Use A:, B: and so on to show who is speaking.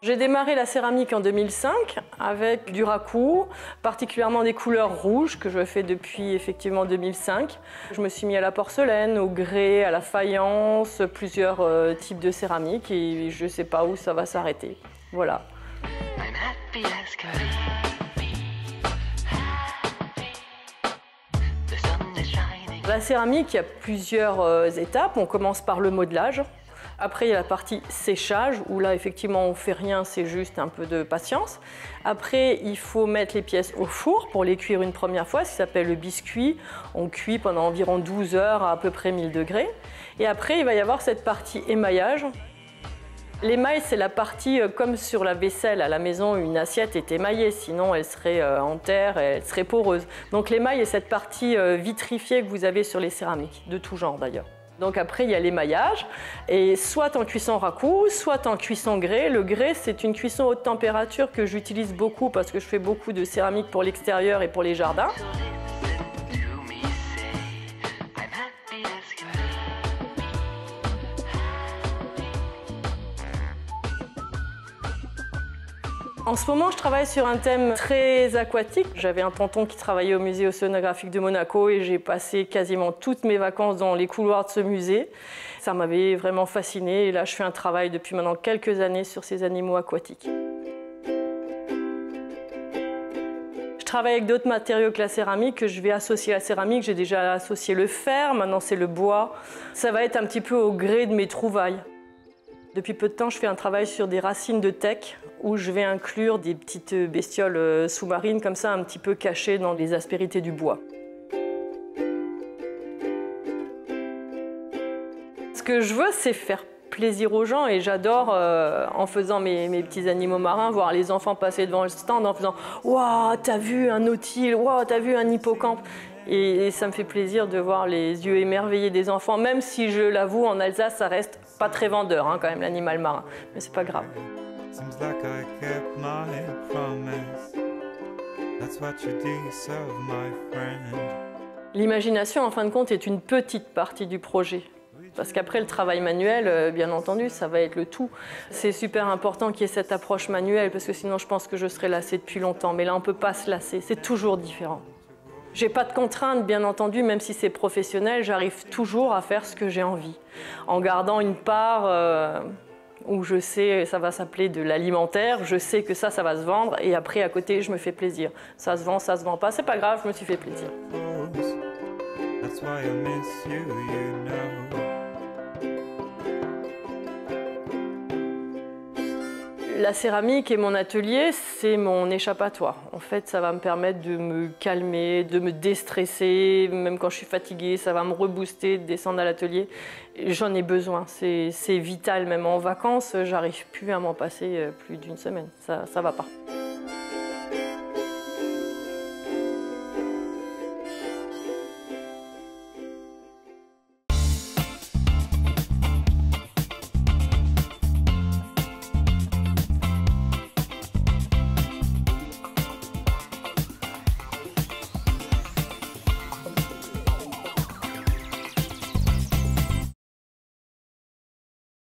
A: J'ai démarré la céramique en 2005 avec du raku, particulièrement des couleurs rouges que je fais depuis effectivement 2005. Je me suis mis à la porcelaine, au grès, à la faïence, plusieurs types de céramique et je ne sais pas où ça va s'arrêter. Voilà. La céramique, il y a plusieurs étapes. On commence par le modelage. Après, il y a la partie séchage, où là, effectivement, on ne fait rien, c'est juste un peu de patience. Après, il faut mettre les pièces au four pour les cuire une première fois, ce qui s'appelle le biscuit. On cuit pendant environ 12 heures à peu près 1000 degrés. Et après, il va y avoir cette partie émaillage. L'émail, c'est la partie, comme sur la vaisselle à la maison, une assiette est émaillée, sinon elle serait en terre et elle serait poreuse. Donc l'émail est cette partie vitrifiée que vous avez sur les céramiques, de tout genre d'ailleurs. Donc après, il y a l'émaillage, et soit en cuisson raku, soit en cuisson grès. Le grès, c'est une cuisson haute température que j'utilise beaucoup parce que je fais beaucoup de céramique pour l'extérieur et pour les jardins. En ce moment, je travaille sur un thème très aquatique. J'avais un tonton qui travaillait au musée océanographique de Monaco et j'ai passé quasiment toutes mes vacances dans les couloirs de ce musée. Ça m'avait vraiment fascinée et là, je fais un travail depuis maintenant quelques années sur ces animaux aquatiques. Je travaille avec d'autres matériaux que la céramique, que je vais associer à la céramique. J'ai déjà associé le fer, maintenant c'est le bois. Ça va être un petit peu au gré de mes trouvailles. Depuis peu de temps, je fais un travail sur des racines de teck où je vais inclure des petites bestioles sous-marines comme ça, un petit peu cachées dans les aspérités du bois. Ce que je veux, c'est faire plaisir aux gens et j'adore, en faisant mes petits animaux marins, voir les enfants passer devant le stand en faisant « Waouh, t'as vu un nautile, waouh, t'as vu un hippocampe ?» Et ça me fait plaisir de voir les yeux émerveillés des enfants, même si je l'avoue, en Alsace, ça reste pas très vendeur quand même, l'animal marin, mais c'est pas grave. L'imagination, en fin de compte, est une petite partie du projet. Parce qu'après, le travail manuel, bien entendu, ça va être le tout. C'est super important qu'il y ait cette approche manuelle, parce que sinon, je pense que je serais lassée depuis longtemps. Mais là, on ne peut pas se lasser, c'est toujours différent. J'ai pas de contraintes, bien entendu, même si c'est professionnel, j'arrive toujours à faire ce que j'ai envie. En gardant une part où je sais, ça va s'appeler de l'alimentaire, je sais que ça va se vendre, et après, à côté, je me fais plaisir. Ça se vend pas, c'est pas grave, je me suis fait plaisir. La céramique et mon atelier, c'est mon échappatoire. En fait, ça va me permettre de me calmer, de me déstresser. Même quand je suis fatiguée, ça va me rebooster, de descendre à l'atelier. J'en ai besoin, c'est vital. Même en vacances, j'arrive plus à m'en passer plus d'une semaine. Ça va pas.